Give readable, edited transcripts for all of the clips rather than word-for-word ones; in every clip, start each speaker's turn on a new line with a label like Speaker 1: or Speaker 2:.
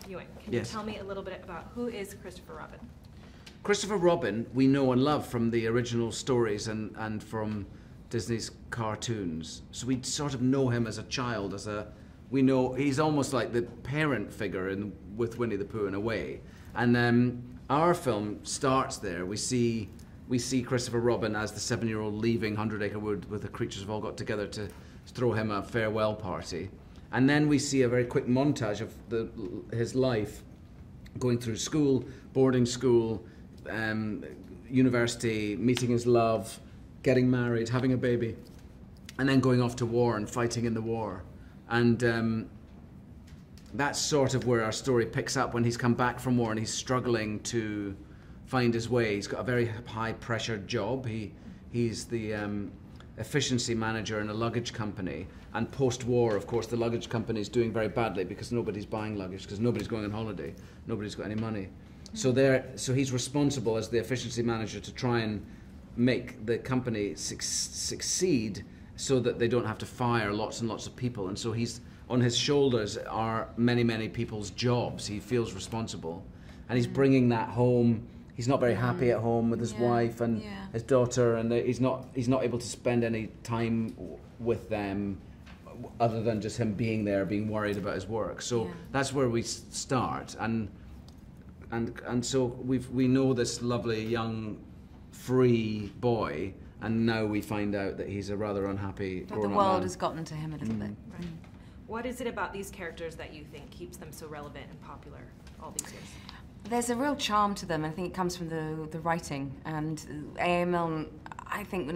Speaker 1: Ewan, can you tell me a little bit about who is Christopher Robin?
Speaker 2: Christopher Robin we know and love from the original stories and from Disney's cartoons. So we sort of know him as a child, we know he's almost like the parent figure with Winnie the Pooh in a way. And our film starts there. We see Christopher Robin as the 7-year-old leaving 100 Acre Wood with the creatures have all got together to throw him a farewell party. And then we see a very quick montage of his life going through school, boarding school, university, meeting his love, getting married, having a baby, and then going off to war and fighting in the war. And that's sort of where our story picks up when he's come back from war and he's struggling to find his way. He's got a very high-pressure job. He's the efficiency manager in a luggage company. And post-war, of course, the luggage company is doing very badly because nobody's buying luggage, because nobody's going on holiday, nobody's got any money. So he's responsible as the efficiency manager to try and make the company succeed so that they don't have to fire lots and lots of people. And so on his shoulders are many, many people's jobs. He feels responsible. And he's bringing that home. He's not very happy at home with his wife and his daughter, and he's not able to spend any time with them other than just him being there, being worried about his work. So that's where we start. And so we know this lovely young free boy, and now we find out that he's a rather unhappy grown-up man.
Speaker 3: The world has gotten to him a little bit.
Speaker 1: Right. What is it about these characters that you think keeps them so relevant and popular all these years?
Speaker 3: There's a real charm to them. I think it comes from the writing, and A.A. Milne, I think,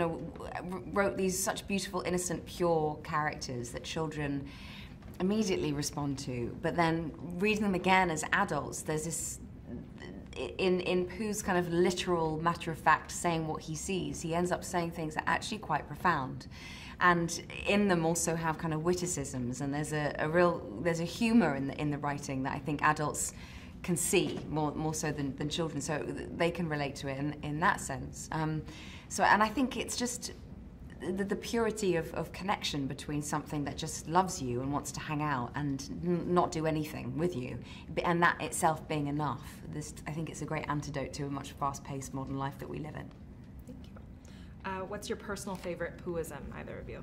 Speaker 3: wrote these such beautiful, innocent, pure characters that children immediately respond to. But then reading them again as adults, there's this. In Pooh's kind of literal, matter-of-fact saying what he sees, he ends up saying things that are actually quite profound. And in them also have kind of witticisms, and there's a humour in the writing that I think adults can see more so than children, so they can relate to it in that sense. And I think it's just the purity of connection between something that just loves you and wants to hang out and not do anything with you, and that itself being enough. I think it's a great antidote to a much fast-paced modern life that we live in.
Speaker 1: Thank you. What's your personal favorite Poohism, either of you?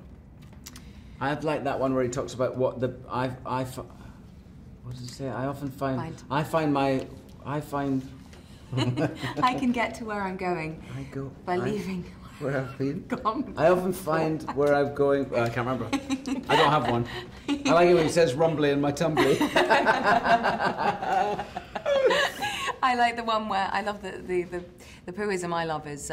Speaker 2: I like that one where he talks about what does he say? I
Speaker 3: can get to where I'm going by leaving.
Speaker 2: Where I've been? I often find where I'm going. I can't remember. I don't have one. I like it when he says rumbly in my tumbly.
Speaker 3: I like the one where I love the Poohism I love is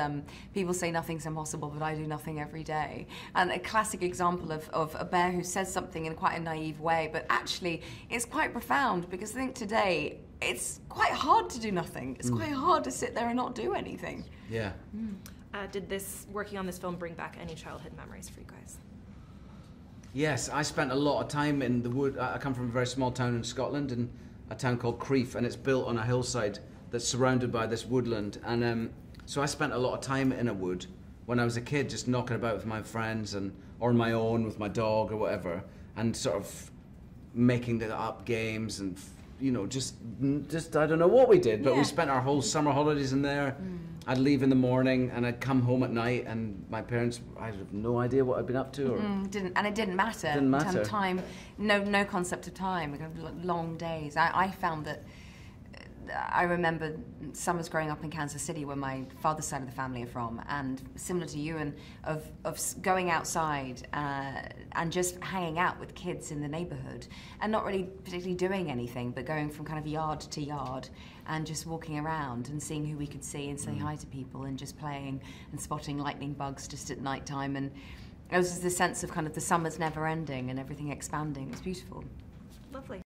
Speaker 3: people say nothing's impossible, but I do nothing every day. And a classic example of a bear who says something in quite a naive way, but actually it's quite profound, because I think today it's quite hard to do nothing. It's quite hard to sit there and not do anything.
Speaker 2: Yeah.
Speaker 1: Did working on this film bring back any childhood memories for you guys?
Speaker 2: Yes, I spent a lot of time in the wood. I come from a very small town in Scotland, in a town called Crieff, and it's built on a hillside that's surrounded by this woodland. And so I spent a lot of time in a wood when I was a kid, just knocking about with my friends or on my own with my dog or whatever, and sort of making up games and just I don't know what we did, but we spent our whole summer holidays in there. I'd leave in the morning and I'd come home at night, and my parents, I have no idea what I'd been up to.
Speaker 3: And it didn't matter.
Speaker 2: Didn't matter.
Speaker 3: Time, no concept of time. Long days. I found that. I remember summers growing up in Kansas City, where my father's side of the family are from, and similar to you, and of going outside and just hanging out with kids in the neighborhood, and not really particularly doing anything, but going from kind of yard to yard and just walking around and seeing who we could see and say hi to people, and just playing and spotting lightning bugs just at night time. And it was just the sense of kind of the summer's never ending and everything expanding. It was beautiful.
Speaker 1: Lovely.